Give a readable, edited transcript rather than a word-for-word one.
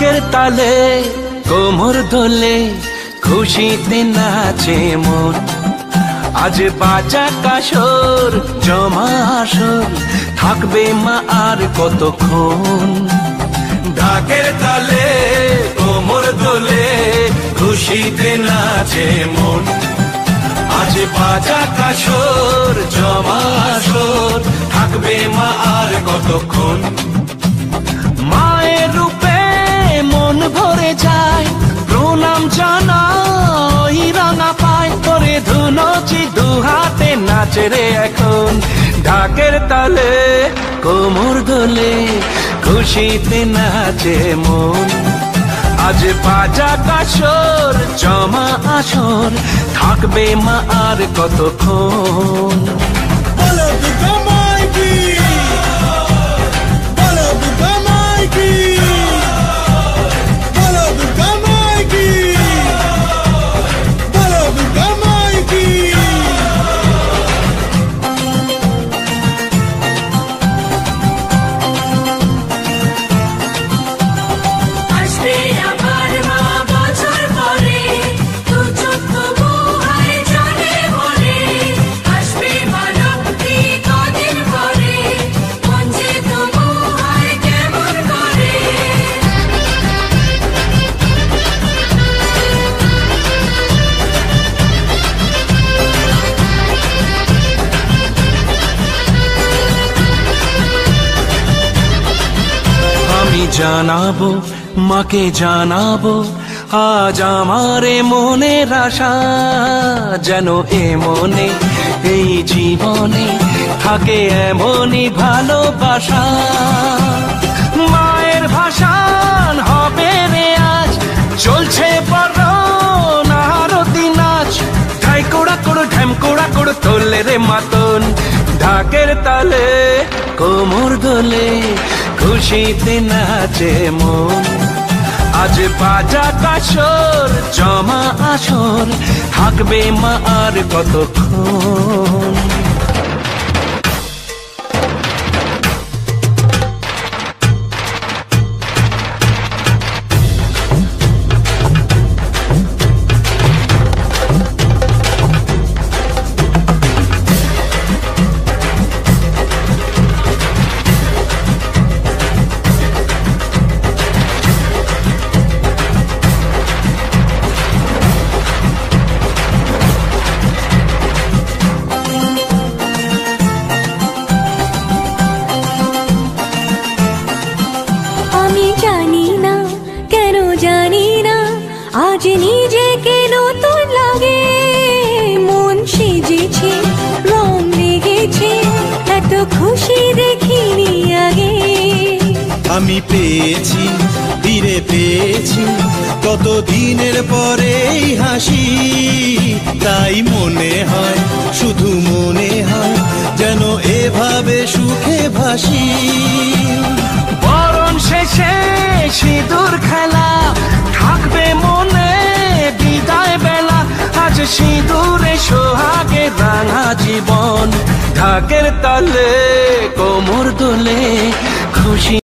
ঢাকের তালে কোমর দোলে খুশিতে নাচে মন। আজ বাজা কাসর জমা আসর থাকবে মা আর কতক্ষণ। ঢাকের তালে কোমর দোলে খুশিতে নাচে মন। আজ বাজা কাসর জমা আসর থাকবে মা আর কতক্ষণ। মায়ের রূপে মন ভরে যায় প্রণাম জানাই রাঙা পায় করে ধুনচি দুহাতে নাচে রে এখন। ঢাকের তালে কোমর দোলে খুশিতে নাচে মন। আজ বাজা কাসর জমা আসর থাকবে মা আর কতক্ষণ। জানাবো মাকে জানাবো আজ আমারে মনের আশা, যেন এ মনে এই জীবনে থাকে এমনই ভালোবাসা। মায়ের ভাষান হবে রে আজ চলছে বরণ আরতি নাচ। ঢাই কোড়া কোড়ো ঢ্যাম কোড়া কোড়ো তোলে রে মাতন। ঢাকের তালে কোমর দোলে খুশিতে নাচে মন। আজ বাজা কাসর জমা আসর থাকবে মা আর কতক্ষণ। আজ নিজেকে নতুন লাগে, মন সেজেছে রং লেগেছে এত খুশি দেখিনি আগে। আমি পেয়েছি ফিরে পেয়েছি কত দিনের পরে হাসি, তাই মনে হয় শুধু মনে হয় যেন এভাবে সুখে ভাসি। বরণ শেষে সিঁদুর খেলা থাকবে মনে বিদায় বেলা। আজ সিঁদুরে সোহাগে রাঙা জীবন। ঢাকের তালে কোমর দোলে খুশি